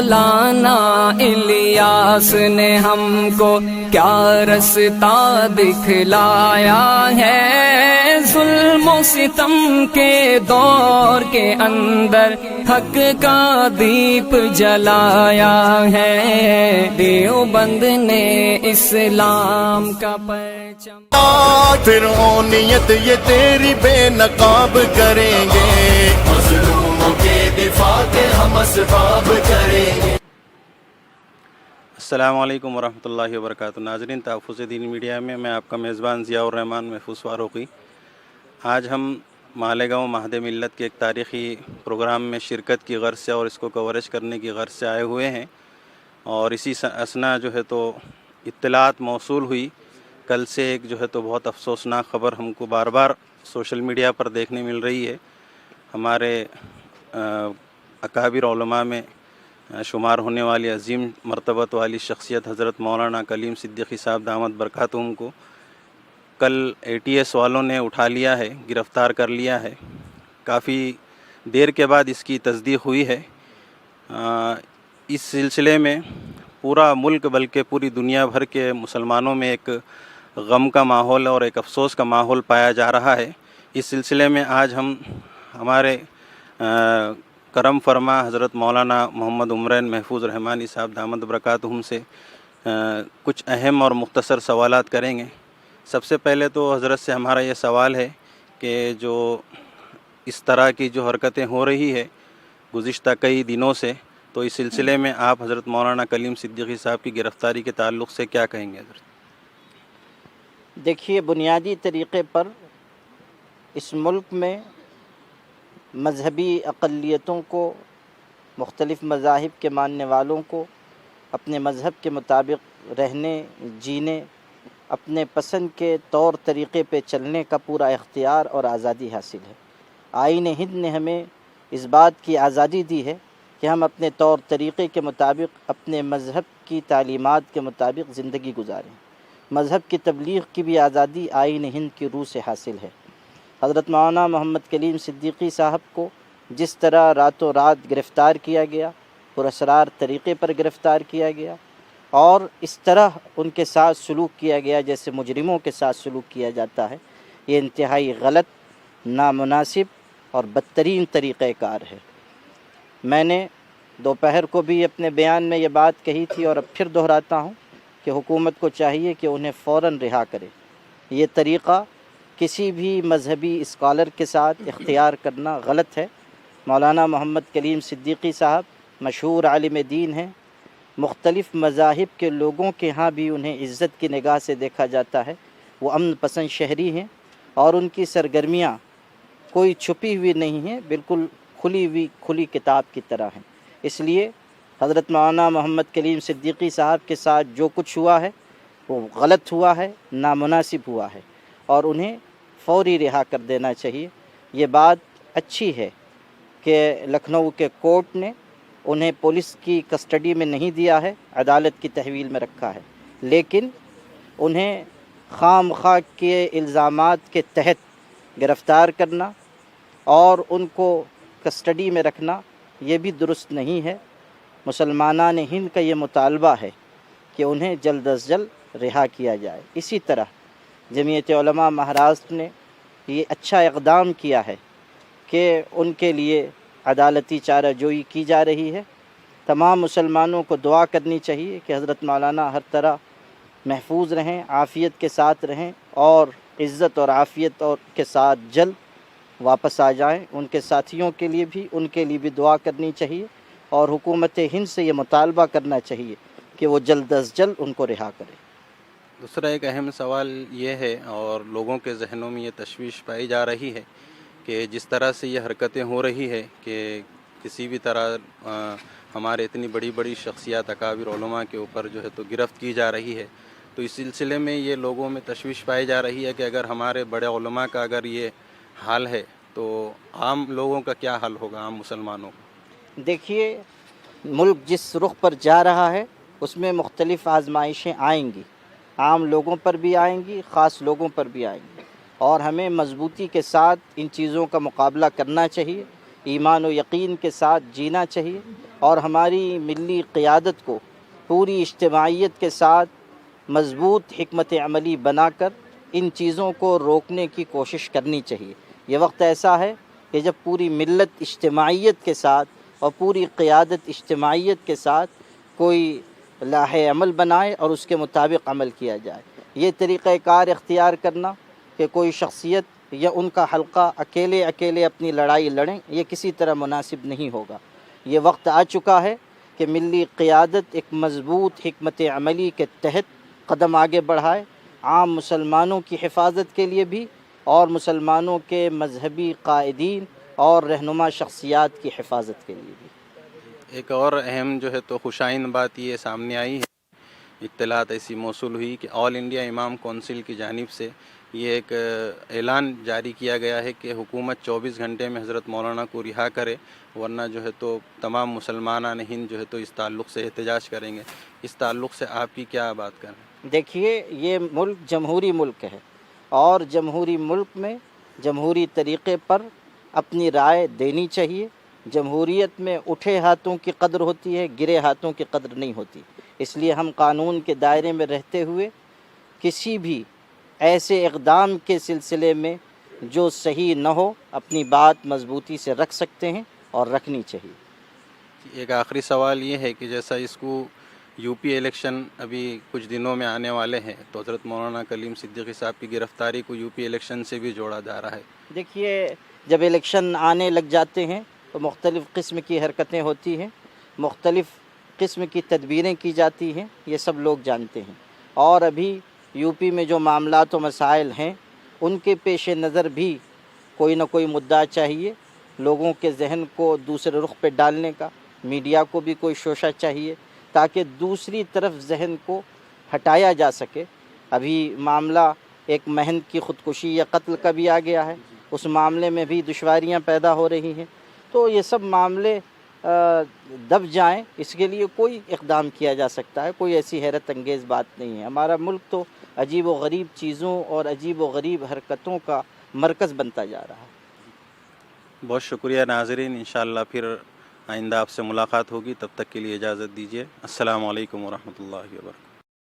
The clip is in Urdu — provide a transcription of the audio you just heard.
مولانا الیاس نے ہم کو کیا رستہ دکھلایا ہے، ظلم و ستم کے دور کے اندر حق کا دیپ جلایا ہے، دیوبند نے اسلام کا پرچم۔ فرعونیت یہ تیری بے نقاب کریں گے، مظلوموں کے دفاع کے ہم اسباب کریں گے۔ السلام علیکم ورحمۃ اللہ وبرکاتہ۔ ناظرین، تحفظ دین میڈیا میں میں آپ کا میزبان ضیاء الرحمان محفوظ فاروقی۔ آج ہم مالیگاؤں مہد ملت کے ایک تاریخی پروگرام میں شرکت کی غرض سے اور اس کو کوریج کرنے کی غرض سے آئے ہوئے ہیں، اور اسی اثنا جو ہے تو اطلاعات موصول ہوئی۔ کل سے ایک جو ہے تو بہت افسوسناک خبر ہم کو بار بار سوشل میڈیا پر دیکھنے مل رہی ہے۔ ہمارے اکابر علماء میں شمار ہونے والی عظیم مرتبت والی شخصیت حضرت مولانا کلیم صدیقی صاحب دامت برکاتہم کو کل ATS والوں نے اٹھا لیا ہے، گرفتار کر لیا ہے۔ کافی دیر کے بعد اس کی تصدیق ہوئی ہے۔ اس سلسلے میں پورا ملک بلکہ پوری دنیا بھر کے مسلمانوں میں ایک غم کا ماحول اور ایک افسوس کا ماحول پایا جا رہا ہے۔ اس سلسلے میں آج ہم ہمارے کرم فرما حضرت مولانا محمد عمرین محفوظ رحمانی صاحب دامت برکاتہم سے کچھ اہم اور مختصر سوالات کریں گے۔ سب سے پہلے تو حضرت سے ہمارا یہ سوال ہے کہ جو اس طرح کی جو حرکتیں ہو رہی ہے گزشتہ کئی دنوں سے، تو اس سلسلے میں آپ حضرت مولانا کلیم صدیقی صاحب کی گرفتاری کے تعلق سے کیا کہیں گے حضرت؟ دیکھیے، بنیادی طریقے پر اس ملک میں مذہبی اقلیتوں کو، مختلف مذاہب کے ماننے والوں کو اپنے مذہب کے مطابق رہنے، جینے، اپنے پسند کے طور طریقے پہ چلنے کا پورا اختیار اور آزادی حاصل ہے۔ آئین ہند نے ہمیں اس بات کی آزادی دی ہے کہ ہم اپنے طور طریقے کے مطابق، اپنے مذہب کی تعلیمات کے مطابق زندگی گزاریں۔ مذہب کی تبلیغ کی بھی آزادی آئین ہند کی روح سے حاصل ہے۔ حضرت مولانا محمد کلیم صدیقی صاحب کو جس طرح راتوں رات گرفتار کیا گیا، پراسرار طریقے پر گرفتار کیا گیا، اور اس طرح ان کے ساتھ سلوک کیا گیا جیسے مجرموں کے ساتھ سلوک کیا جاتا ہے، یہ انتہائی غلط، نامناسب اور بدترین طریقہ کار ہے۔ میں نے دوپہر کو بھی اپنے بیان میں یہ بات کہی تھی اور اب پھر دہراتا ہوں کہ حکومت کو چاہیے کہ انہیں فوراً رہا کرے۔ یہ طریقہ کسی بھی مذہبی اسکالر کے ساتھ اختیار کرنا غلط ہے۔ مولانا محمد کلیم صدیقی صاحب مشہور عالم دین ہیں، مختلف مذاہب کے لوگوں کے ہاں بھی انہیں عزت کی نگاہ سے دیکھا جاتا ہے۔ وہ امن پسند شہری ہیں اور ان کی سرگرمیاں کوئی چھپی ہوئی نہیں ہیں، بالکل کھلی کتاب کی طرح ہیں۔ اس لیے حضرت مولانا محمد کلیم صدیقی صاحب کے ساتھ جو کچھ ہوا ہے وہ غلط ہوا ہے، نامناسب ہوا ہے، اور انہیں فوری رہا کر دینا چاہیے۔ یہ بات اچھی ہے کہ لکھنؤ کے کورٹ نے انہیں پولیس کی کسٹڈی میں نہیں دیا ہے، عدالت کی تحویل میں رکھا ہے، لیکن انہیں خام خواہ کے الزامات کے تحت گرفتار کرنا اور ان کو کسٹڈی میں رکھنا یہ بھی درست نہیں ہے۔ مسلمانان ہند کا یہ مطالبہ ہے کہ انہیں جلد از جلد رہا کیا جائے۔ اسی طرح جمعیت علماء مہاراشٹر نے یہ اچھا اقدام کیا ہے کہ ان کے لیے عدالتی چارہ جوئی کی جا رہی ہے۔ تمام مسلمانوں کو دعا کرنی چاہیے کہ حضرت مولانا ہر طرح محفوظ رہیں، عافیت کے ساتھ رہیں اور عزت اور عافیت اور کے ساتھ جلد واپس آ جائیں۔ ان کے ساتھیوں کے لیے بھی دعا کرنی چاہیے، اور حکومت ہند سے یہ مطالبہ کرنا چاہیے کہ وہ جلد از جلد ان کو رہا کرے۔ دوسرا ایک اہم سوال یہ ہے، اور لوگوں کے ذہنوں میں یہ تشویش پائی جا رہی ہے کہ جس طرح سے یہ حرکتیں ہو رہی ہے کہ کسی بھی طرح ہمارے اتنی بڑی بڑی شخصیات اکابر علماء کے اوپر جو ہے تو گرفت کی جا رہی ہے، تو اس سلسلے میں یہ لوگوں میں تشویش پائی جا رہی ہے کہ اگر ہمارے بڑے علماء کا اگر یہ حال ہے تو عام لوگوں کا کیا حال ہوگا، عام مسلمانوں کا؟ دیکھیے، ملک جس رخ پر جا رہا ہے اس میں مختلف آزمائشیں آئیں گی، عام لوگوں پر بھی آئیں گی، خاص لوگوں پر بھی آئیں گی، اور ہمیں مضبوطی کے ساتھ ان چیزوں کا مقابلہ کرنا چاہیے۔ ایمان و یقین کے ساتھ جینا چاہیے، اور ہماری ملی قیادت کو پوری اجتماعیت کے ساتھ مضبوط حکمت عملی بنا کر ان چیزوں کو روکنے کی کوشش کرنی چاہیے۔ یہ وقت ایسا ہے کہ جب پوری ملت اجتماعیت کے ساتھ اور پوری قیادت اجتماعیت کے ساتھ کوئی لائحہ عمل بنائے اور اس کے مطابق عمل کیا جائے۔ یہ طریقہ کار اختیار کرنا کہ کوئی شخصیت یا ان کا حلقہ اکیلے اپنی لڑائی لڑیں، یہ کسی طرح مناسب نہیں ہوگا۔ یہ وقت آ چکا ہے کہ ملی قیادت ایک مضبوط حکمت عملی کے تحت قدم آگے بڑھائے، عام مسلمانوں کی حفاظت کے لیے بھی اور مسلمانوں کے مذہبی قائدین اور رہنما شخصیات کی حفاظت کے لیے بھی۔ ایک اور اہم جو ہے تو خوشائند بات یہ سامنے آئی ہے، اطلاعات ایسی موصول ہوئی کہ آل انڈیا امام کونسل کی جانب سے یہ ایک اعلان جاری کیا گیا ہے کہ حکومت 24 گھنٹے میں حضرت مولانا کو رہا کرے، ورنہ جو ہے تو تمام مسلمانان ہند جو ہے تو اس تعلق سے احتجاج کریں گے۔ اس تعلق سے آپ کی کیا بات کریں؟ دیکھیے، یہ ملک جمہوری ملک ہے، اور جمہوری ملک میں جمہوری طریقے پر اپنی رائے دینی چاہیے۔ جمہوریت میں اٹھے ہاتھوں کی قدر ہوتی ہے، گرے ہاتھوں کی قدر نہیں ہوتی۔ اس لیے ہم قانون کے دائرے میں رہتے ہوئے کسی بھی ایسے اقدام کے سلسلے میں جو صحیح نہ ہو اپنی بات مضبوطی سے رکھ سکتے ہیں اور رکھنی چاہیے۔ ایک آخری سوال یہ ہے کہ جیسا اس کو یو پی الیکشن ابھی کچھ دنوں میں آنے والے ہیں، تو حضرت مولانا کلیم صدیقی صاحب کی گرفتاری کو یو پی الیکشن سے بھی جوڑا جا رہا ہے۔ دیکھیے، جب الیکشن آنے لگ جاتے ہیں تو مختلف قسم کی حرکتیں ہوتی ہیں، مختلف قسم کی تدبیریں کی جاتی ہیں، یہ سب لوگ جانتے ہیں۔ اور ابھی یو پی میں جو معاملات و مسائل ہیں ان کے پیش نظر بھی کوئی نہ کوئی مدعا چاہیے، لوگوں کے ذہن کو دوسرے رخ پہ ڈالنے کا، میڈیا کو بھی کوئی شوشہ چاہیے تاکہ دوسری طرف ذہن کو ہٹایا جا سکے۔ ابھی معاملہ ایک مہند کی خودکشی یا قتل کا بھی آ گیا ہے، اس معاملے میں بھی دشواریاں پیدا ہو رہی ہیں، تو یہ سب معاملے دب جائیں اس کے لیے کوئی اقدام کیا جا سکتا ہے، کوئی ایسی حیرت انگیز بات نہیں ہے۔ ہمارا ملک تو عجیب و غریب چیزوں اور عجیب و غریب حرکتوں کا مرکز بنتا جا رہا ہے۔ بہت شکریہ ناظرین، انشاءاللہ پھر آئندہ آپ سے ملاقات ہوگی، تب تک کے لیے اجازت دیجیے۔ السلام علیکم ورحمۃ اللہ وبرکاتہ۔